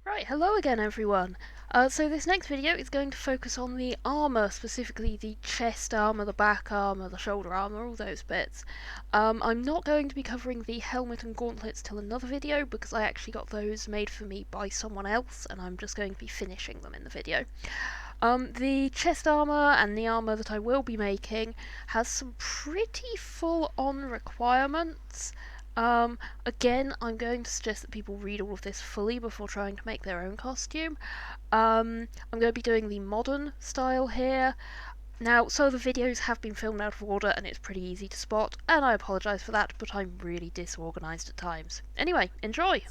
Right, hello again everyone. So this next video is going to focus on the armour, specifically the chest armour, the back armour, the shoulder armour, all those bits. I'm not going to be covering the helmet and gauntlets till another video because I actually got those made for me by someone else and I'm just going to be finishing them in the video. The chest armour and the armour that I will be making has some pretty full-on requirements. Again, I'm going to suggest that people read all of this fully before trying to make their own costume. I'm going to be doing the modern style here. Now, some of the videos have been filmed out of order and it's pretty easy to spot, and I apologise for that, but I'm really disorganised at times. Anyway, enjoy!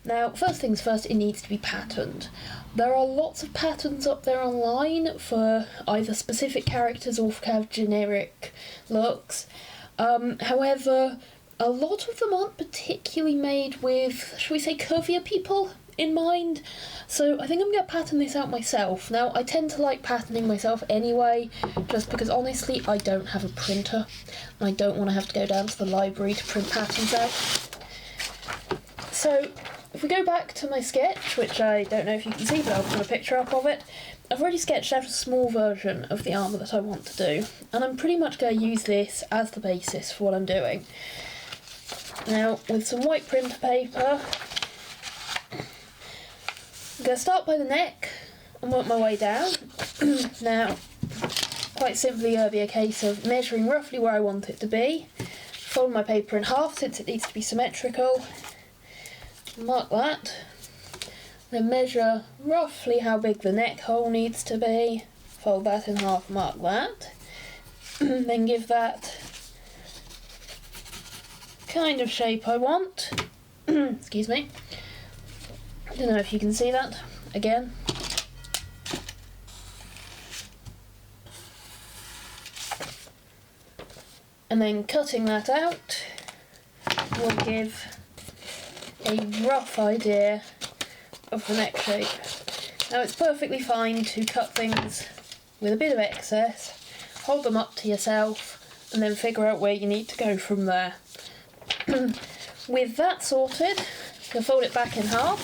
Now, first things first, it needs to be patterned. There are lots of patterns up there online for either specific characters or for kind of generic looks. However, a lot of them aren't particularly made with, shall we say, curvier people in mind, so I think I'm going to pattern this out myself. Now, I tend to like patterning myself anyway, just because honestly I don't have a printer, and I don't want to have to go down to the library to print patterns out. So, if we go back to my sketch, which I don't know if you can see, but I'll put a picture up of it, I've already sketched out a small version of the armour that I want to do, and I'm pretty much going to use this as the basis for what I'm doing. Now, with some white printer paper, I'm going to start by the neck and work my way down. Now, quite simply, it'll be a case of measuring roughly where I want it to be, fold my paper in half since it needs to be symmetrical, mark that, then measure roughly how big the neck hole needs to be, fold that in half, mark that, then give that kind of shape I want. Excuse me. I don't know if you can see that again. And then cutting that out will give a rough idea of the neck shape. Now, it's perfectly fine to cut things with a bit of excess, hold them up to yourself, and then figure out where you need to go from there. With that sorted, you'll fold it back in half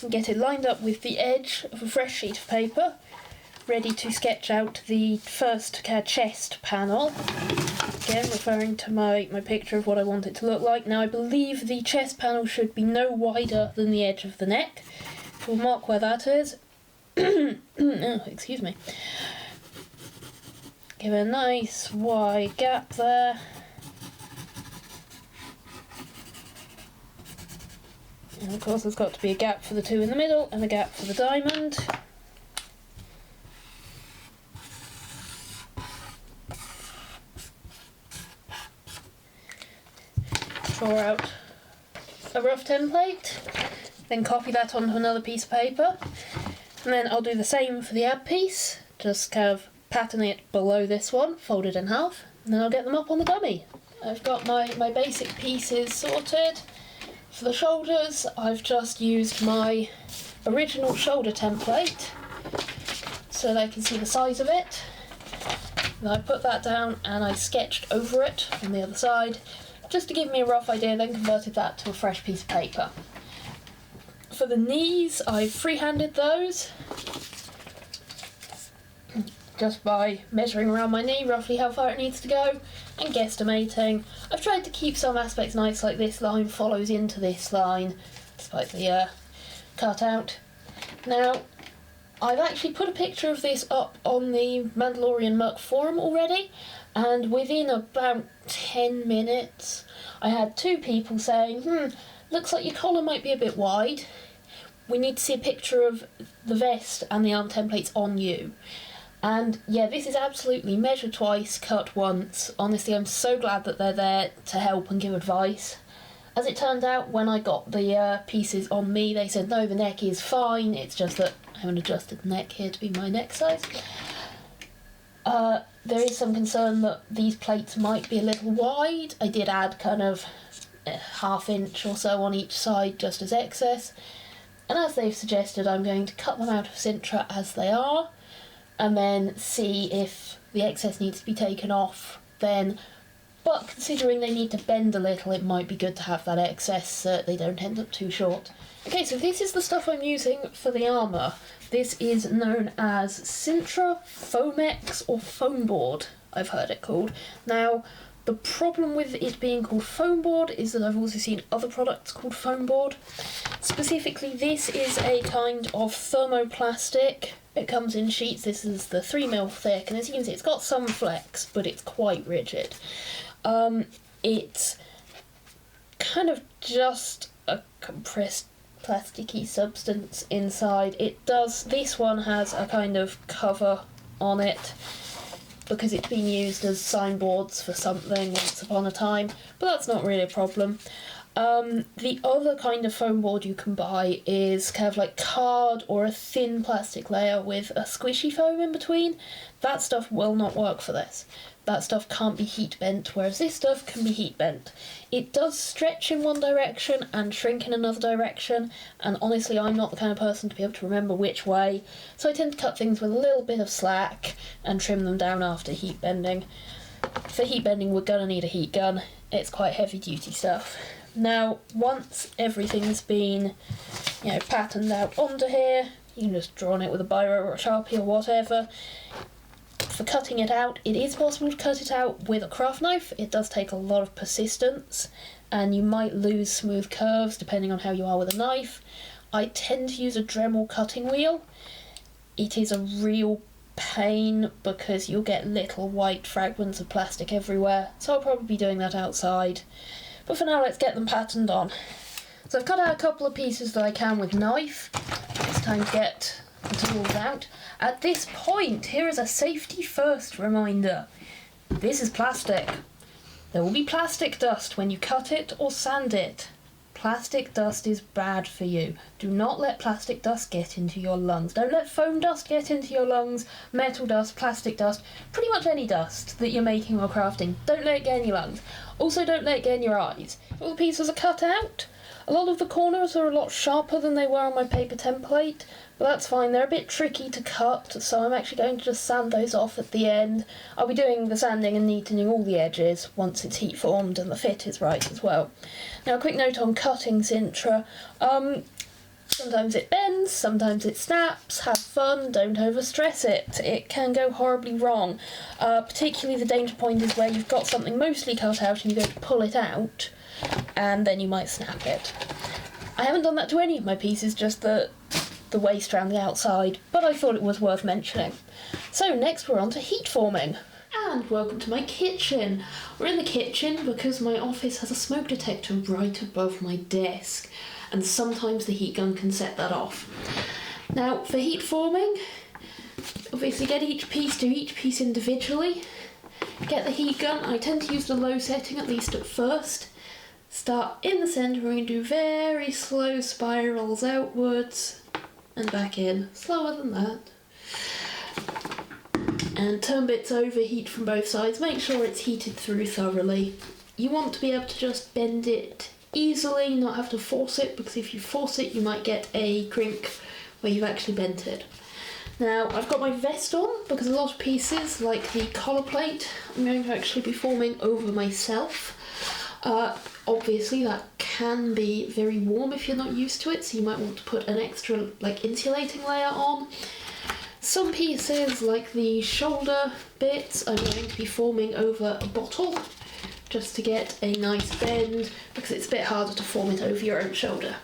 and get it lined up with the edge of a fresh sheet of paper, ready to sketch out the first chest panel. Again, referring to my picture of what I want it to look like. Now, I believe the chest panel should be no wider than the edge of the neck. We'll mark where that is. Oh, excuse me. Give a nice wide gap there. And of course there's got to be a gap for the two in the middle and a gap for the diamond. Draw out a rough template, then copy that onto another piece of paper, and then I'll do the same for the ab piece, just kind of pattern it below this one, fold it in half, and then I'll get them up on the dummy. I've got my basic pieces sorted. For the shoulders, I've just used my original shoulder template so that I can see the size of it. Then I put that down and I sketched over it on the other side just to give me a rough idea, then converted that to a fresh piece of paper. For the knees, I've freehanded those just by measuring around my knee roughly how far it needs to go and guesstimating. I've tried to keep some aspects nice, like this line follows into this line despite the cut out. Now, I've actually put a picture of this up on the Mandalorian Mercs forum already, and within about 10 minutes I had 2 people saying, looks like your collar might be a bit wide. We need to see a picture of the vest and the arm templates on you. And yeah, this is absolutely measure twice, cut once. Honestly, I'm so glad that they're there to help and give advice. As it turned out, when I got the pieces on me, they said, no, the neck is fine, it's just that I haven't adjusted the neck here to be my neck size. There is some concern that these plates might be a little wide. I did add kind of a ½ inch or so on each side just as excess. And as they've suggested, I'm going to cut them out of Sintra as they are, and then see if the excess needs to be taken off, then but considering they need to bend a little, it might be good to have that excess so they don't end up too short. Okay, so this is the stuff I'm using for the armour. This is known as Sintra Foamex or Foam Board, I've heard it called. Now, the problem with it being called foam board is that I've also seen other products called foam board. Specifically, this is a kind of thermoplastic. It comes in sheets. This is the 3mm thick, and as you can see, it's got some flex, but it's quite rigid. It's kind of just a compressed plasticky substance inside. This one has a kind of cover on it, because it's been used as signboards for something once upon a time, but that's not really a problem. The other kind of foam board you can buy is kind of like card or a thin plastic layer with a squishy foam in between. That stuff will not work for this. That stuff can't be heat bent, whereas this stuff can be heat bent. It does stretch in one direction and shrink in another direction, and honestly I'm not the kind of person to be able to remember which way, so I tend to cut things with a little bit of slack and trim them down after heat bending. For heat bending we're going to need a heat gun. It's quite heavy duty stuff. Now once everything's been patterned out onto here, you can just draw on it with a biro or a sharpie or whatever. For cutting it out, it is possible to cut it out with a craft knife. It does take a lot of persistence and you might lose smooth curves depending on how you are with a knife. I tend to use a Dremel cutting wheel. It is a real pain because you'll get little white fragments of plastic everywhere, so I'll probably be doing that outside. But for now, let's get them patterned on. So I've cut out a couple of pieces that I can with knife. It's time to get the tools out. At this point, here is a safety first reminder. This is plastic. There will be plastic dust when you cut it or sand it. Plastic dust is bad for you. Do not let plastic dust get into your lungs. Don't let foam dust get into your lungs, metal dust, plastic dust, pretty much any dust that you're making while crafting. Don't let it get in your lungs. Also, don't let it get in your eyes. All the pieces are cut out. A lot of the corners are a lot sharper than they were on my paper template, but that's fine. They're a bit tricky to cut, so I'm actually going to just sand those off at the end. I'll be doing the sanding and neatening all the edges once it's heat formed and the fit is right as well. Now a quick note on cutting Sintra. Sometimes it bends, sometimes it snaps. Have fun, don't overstress it. It can go horribly wrong. Particularly the danger point is where you've got something mostly cut out and you go to pull it out, and then you might snap it. I haven't done that to any of my pieces, just the waste around the outside, but I thought it was worth mentioning. So next we're on to heat forming. And welcome to my kitchen. We're in the kitchen because my office has a smoke detector right above my desk, and sometimes the heat gun can set that off. Now for heat forming, obviously get each piece, do each piece individually. Get the heat gun. I tend to use the low setting, at least at first. Start in the centre, we're going to do very slow spirals outwards and back in, slower than that. And turn bits over, heat from both sides, make sure it's heated through thoroughly. You want to be able to just bend it easily, not have to force it, because if you force it you might get a crink where you've actually bent it. Now I've got my vest on because a lot of pieces, like the collar plate, I'm going to actually be forming over myself. Obviously that can be very warm if you're not used to it, so you might want to put an extra insulating layer on. Some pieces, like the shoulder bits, I'm going to be forming over a bottle just to get a nice bend, because it's a bit harder to form it over your own shoulder.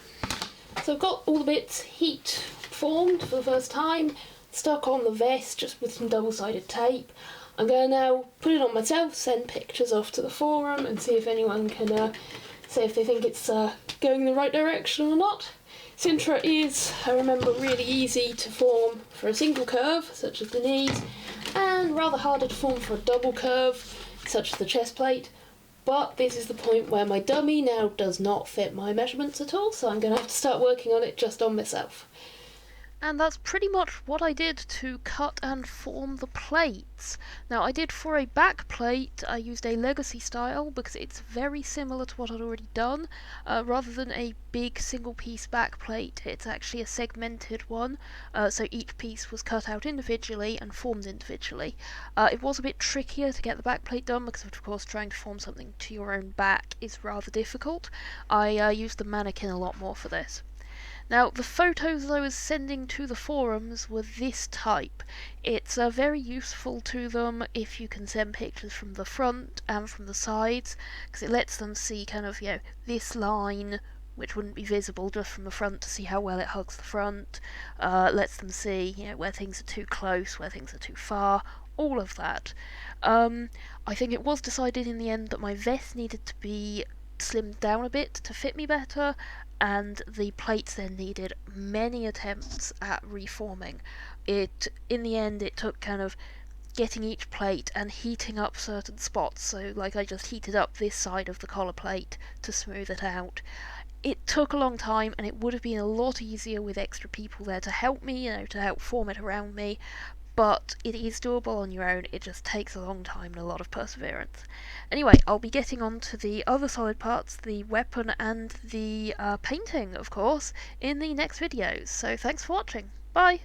So I've got all the bits heat formed for the first time, stuck on the vest just with some double-sided tape. I'm going to now put it on myself, send pictures off to the forum and see if anyone can say if they think it's going in the right direction or not. Sintra is, I remember, really easy to form for a single curve, such as the knees, and rather harder to form for a double curve, such as the chest plate. But this is the point where my dummy now does not fit my measurements at all, so I'm going to have to start working on it just on myself. And that's pretty much what I did to cut and form the plates. Now I did for a back plate, I used a legacy style because it's very similar to what I'd already done. Rather than a big single piece back plate, it's actually a segmented one, so each piece was cut out individually and formed individually. It was a bit trickier to get the back plate done because of course trying to form something to your own back is rather difficult. I used the mannequin a lot more for this. Now, the photos I was sending to the forums were this type. It's very useful to them if you can send pictures from the front and from the sides, because it lets them see kind of, this line, which wouldn't be visible just from the front, to see how well it hugs the front. Lets them see, where things are too close, where things are too far, all of that. I think it was decided in the end that my vest needed to be slimmed down a bit to fit me better, and the plates then needed many attempts at reforming. In the end, it took kind of getting each plate and heating up certain spots. So, like, I just heated up this side of the collar plate to smooth it out. It took a long time, and it would have been a lot easier with extra people there to help me, to help form it around me, but it is doable on your own. It just takes a long time and a lot of perseverance. Anyway, I'll be getting on to the other solid parts, the weapon and the painting, of course, in the next videos. So thanks for watching. Bye!